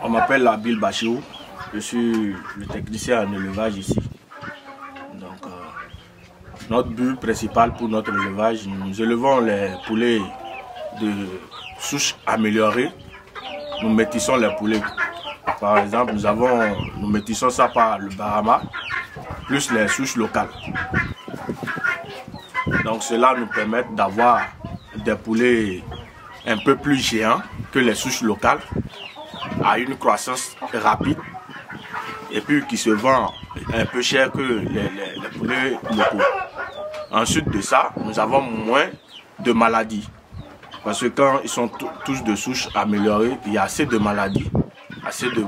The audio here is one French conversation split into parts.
On m'appelle Abil Bachirou, je suis le technicien en élevage ici. Donc, notre but principal pour notre élevage, nous élevons les poulets de souches améliorées. Nous métissons les poulets. Par exemple, nous métissons ça par le Bahama, plus les souches locales. Donc cela nous permet d'avoir des poulets un peu plus géants que les souches locales, à une croissance rapide et puis qui se vend un peu cher que les poulets locaux. Ensuite de ça, nous avons moins de maladies. Parce que quand ils sont tous de souches améliorées, il y a assez de maladies, assez de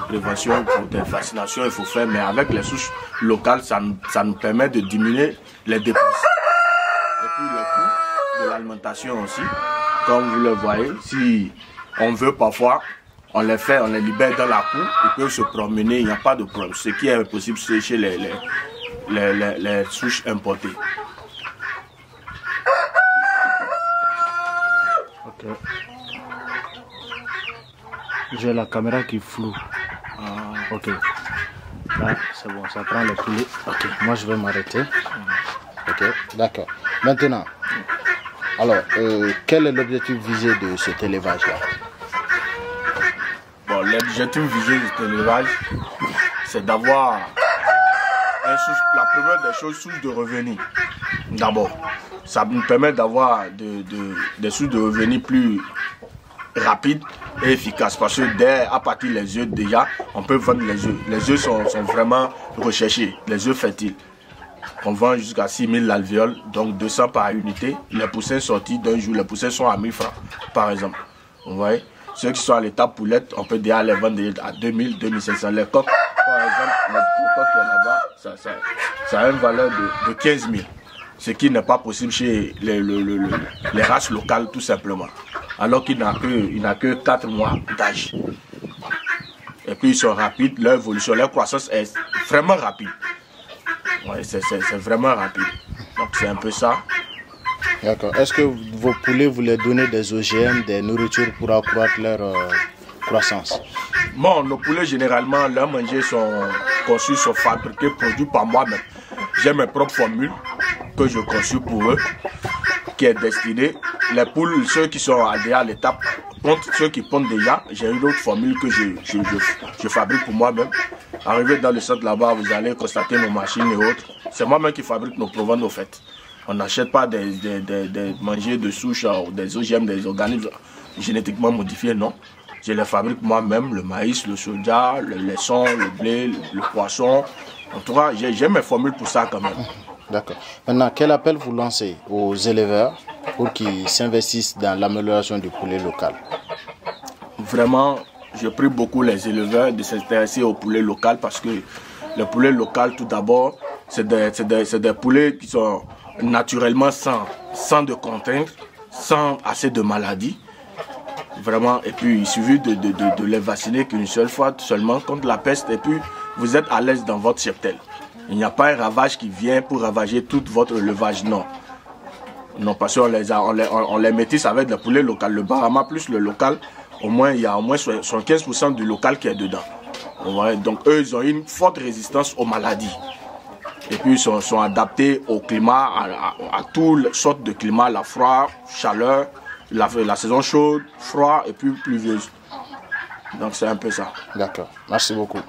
prévention, pour des vaccinations, il faut faire. Mais avec les souches locales, ça nous permet de diminuer les dépenses. Et puis le coût de l'alimentation aussi. Comme vous le voyez, si on veut parfois, on les libère dans la cour, ils peuvent se promener, il n'y a pas de problème. Ce qui est impossible, c'est chez les souches importées. Ok. J'ai la caméra qui floue. Ok. Là, c'est bon, ça prend le poulet. Ok, moi je vais m'arrêter. Ok, d'accord. Maintenant, alors, quel est l'objectif visé de cet élevage-là? Bon, l'objectif visé de cet élevage, c'est d'avoir la première des choses, source de revenus. D'abord, ça nous permet d'avoir des sources de revenus plus rapides et efficaces. Parce que à partir des œufs, déjà, on peut vendre les œufs. Les œufs sont vraiment recherchés, les œufs fertiles. On vend jusqu'à 6 000 l'alvéole, donc 200 par unité. Les poussins sortis d'un jour, les poussins sont à 1000 francs, par exemple. Vous voyez? Ceux qui sont à l'état poulette, on peut déjà les vendre à 2000, 2500. Les coques, par exemple, notre coq qui est là-bas, ça a une valeur de 15 000. Ce qui n'est pas possible chez les races locales, tout simplement. Alors qu'il n'a que 4 mois d'âge. Et puis ils sont rapides, leur évolution, leur croissance est vraiment rapide. Ouais, c'est vraiment rapide. Donc c'est un peu ça. D'accord. Est-ce que vos poulets, vous les donnez des OGM, des nourritures pour accroître leur croissance? Bon, nos poulets, généralement, leurs manger sont conçus, sont fabriqués, produits par moi-même. J'ai mes propres formules que je conçus pour eux, qui est destinée. Les poules, ceux qui sont déjà à l'étape, ceux qui pondent déjà, j'ai une autre formule que je fabrique pour moi-même. Arrivé dans le centre là-bas, vous allez constater nos machines et autres. C'est moi-même qui fabrique nos proventes au fait. On n'achète pas des mangers de souche ou des OGM, des organismes génétiquement modifiés, non. Je les fabrique moi-même, le maïs, le soja, le laiçon, le blé, le poisson. En tout cas, j'ai mes formules pour ça quand même. D'accord. Maintenant, quel appel vous lancez aux éleveurs pour qu'ils s'investissent dans l'amélioration du poulet local? Vraiment, je prie beaucoup les éleveurs de s'intéresser au poulet local parce que le poulet local, tout d'abord, c'est des poulets qui sont naturellement sans de contraintes, sans assez de maladies. Vraiment, et puis il suffit de les vacciner qu'une seule fois seulement contre la peste et puis vous êtes à l'aise dans votre cheptel. Il n'y a pas un ravage qui vient pour ravager tout votre élevage, non. Non, parce qu'on les métisse avec le poulet local. Le Bahama plus le local, au moins il y a au moins 75% du local qui est dedans. Donc eux, ils ont une forte résistance aux maladies. Et puis ils sont adaptés au climat, à toutes sortes de climats, la froid, chaleur, la saison chaude, froid et puis pluvieuse. Donc c'est un peu ça. D'accord, merci beaucoup.